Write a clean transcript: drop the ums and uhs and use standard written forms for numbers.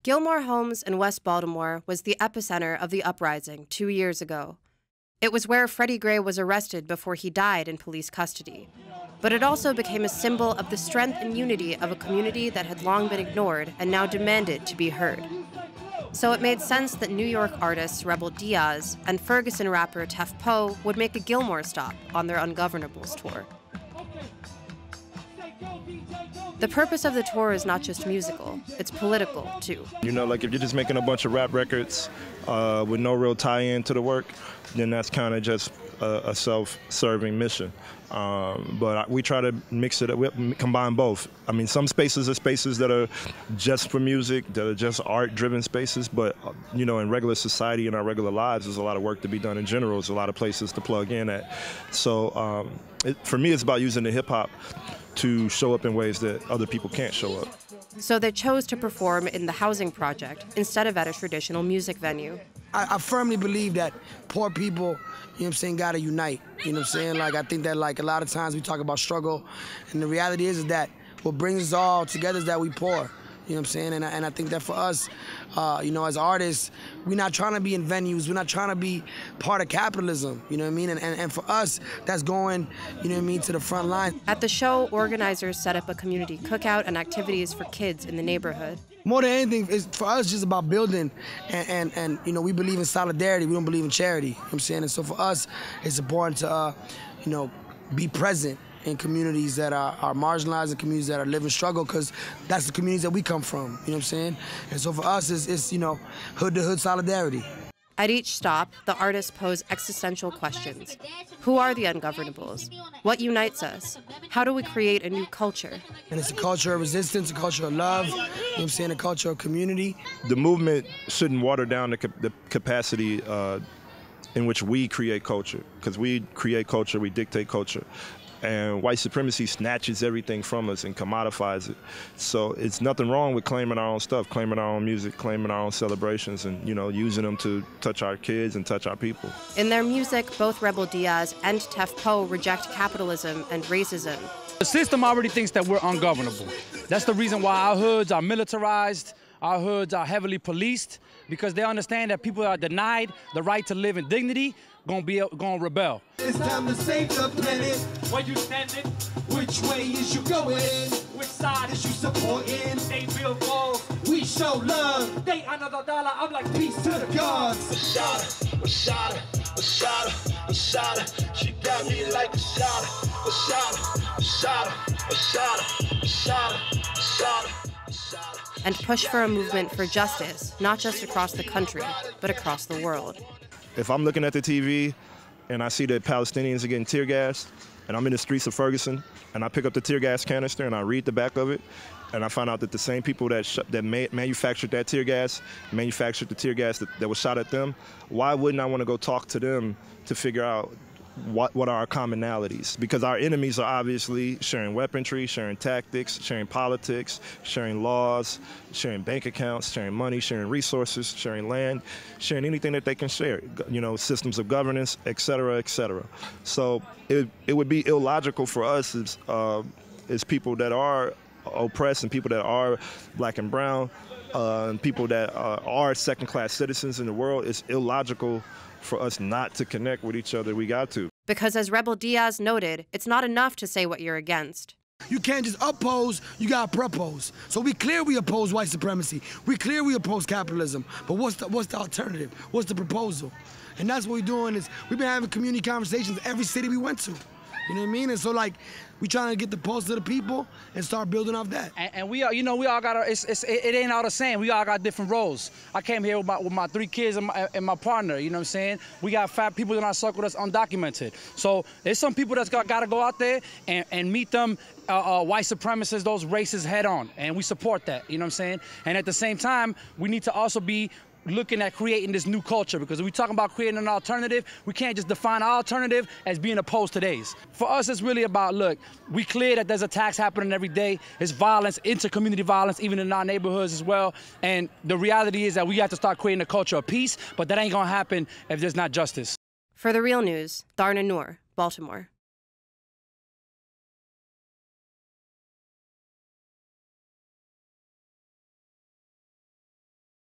Gilmor Homes in West Baltimore was the epicenter of the uprising 2 years ago. It was where Freddie Gray was arrested before he died in police custody. But it also became a symbol of the strength and unity of a community that had long been ignored and now demanded to be heard. So it made sense that New York artists Rebel Diaz and Ferguson rapper Tef Poe would make a Gilmor stop on their Ungovernables tour. The purpose of the tour is not just musical, it's political, too. You know, like if you're just making a bunch of rap records with no real tie-in to the work, then that's kind of just a self-serving mission. But we try to mix it up, combine both. I mean, some spaces are spaces that are just for music, that are just art-driven spaces, but, you know, in regular society, in our regular lives, there's a lot of work to be done in general. There's a lot of places to plug in at. So for me, it's about using the hip-hop to show up in ways that other people can't show up. So they chose to perform in the housing project instead of at a traditional music venue. I firmly believe that poor people, you know what I'm saying, gotta unite. You know what I'm saying? Like, I think that, like, a lot of times we talk about struggle, and the reality is that what brings us all together is that we poor. You know what I'm saying? And I think that for us, you know, as artists, we're not trying to be in venues. We're not trying to be part of capitalism. You know what I mean? And for us, that's going, you know what I mean, to the front line. At the show, organizers set up a community cookout and activities for kids in the neighborhood. More than anything, it's, for us, just about building. And you know, we believe in solidarity. We don't believe in charity. You know what I'm saying? And so for us, it's important to, you know, be present in communities that are marginalized and communities that are living struggle, because that's the communities that we come from, you know what I'm saying? And so for us, it's you know, hood-to-hood solidarity. At each stop, the artists pose existential questions. Who are the Ungovernables? What unites us? How do we create a new culture? And it's a culture of resistance, a culture of love, you know what I'm saying, a culture of community. The movement shouldn't water down the capacity in which we create culture, because we create culture, we dictate culture. And white supremacy snatches everything from us and commodifies it. So it's nothing wrong with claiming our own stuff, claiming our own music, claiming our own celebrations, and, you know, using them to touch our kids and touch our people. In their music, both Rebel Diaz and Tef Poe reject capitalism and racism. The system already thinks that we're ungovernable. That's the reason why our hoods are militarized, our hoods are heavily policed, because they understand that people are denied the right to live in dignity, gonna rebel. It's time to save the planet. Where you standing? Which way is you going? Which side Is you supporting? they build walls? We show love. They another dollar. I'm like peace To the gods. Ashada. She got me like Ashada. And push for a movement for justice, not just across the country, but across the world. If I'm looking at the TV and I see that Palestinians are getting tear gassed, and I'm in the streets of Ferguson, and I pick up the tear gas canister and I read the back of it, and I find out that the same people that manufactured that tear gas, manufactured the tear gas that was shot at them, why wouldn't I want to go talk to them to figure out what are our commonalities? Because our enemies are obviously sharing weaponry, sharing tactics, sharing politics, sharing laws, sharing bank accounts, sharing money, sharing resources, sharing land, sharing anything that they can share, you know, systems of governance, et cetera, et cetera. So it would be illogical for us as people that are oppressed and people that are black and brown, and people that are second-class citizens in the world. It's illogical for us not to connect with each other. We got to. Because as Rebel Diaz noted, it's not enough to say what you're against. You can't just oppose, you gotta propose. So we clear we oppose white supremacy. We clear we oppose capitalism. But what's the alternative? What's the proposal? And that's what we're doing is we've been having community conversations every city we went to. You know what I mean? And so, like, we trying to get the pulse of the people and start building off that. And we are, you know, we all got it ain't all the same. We all got different roles. I came here with my 3 kids and my partner, you know what I'm saying? We got 5 people in our circle that's undocumented. So there's some people that's got to go out there and meet them white supremacists, those racists head on. And we support that, you know what I'm saying? And at the same time, we need to also be looking at creating this new culture, because if we're talking about creating an alternative, we can't just define our alternative as being opposed to theirs. For us, it's really about, look, we clear that there's attacks happening every day. There's violence, inter-community violence, even in our neighborhoods as well. And the reality is that we have to start creating a culture of peace, but that ain't gonna happen if there's not justice. For The Real News, Darna Noor, Baltimore.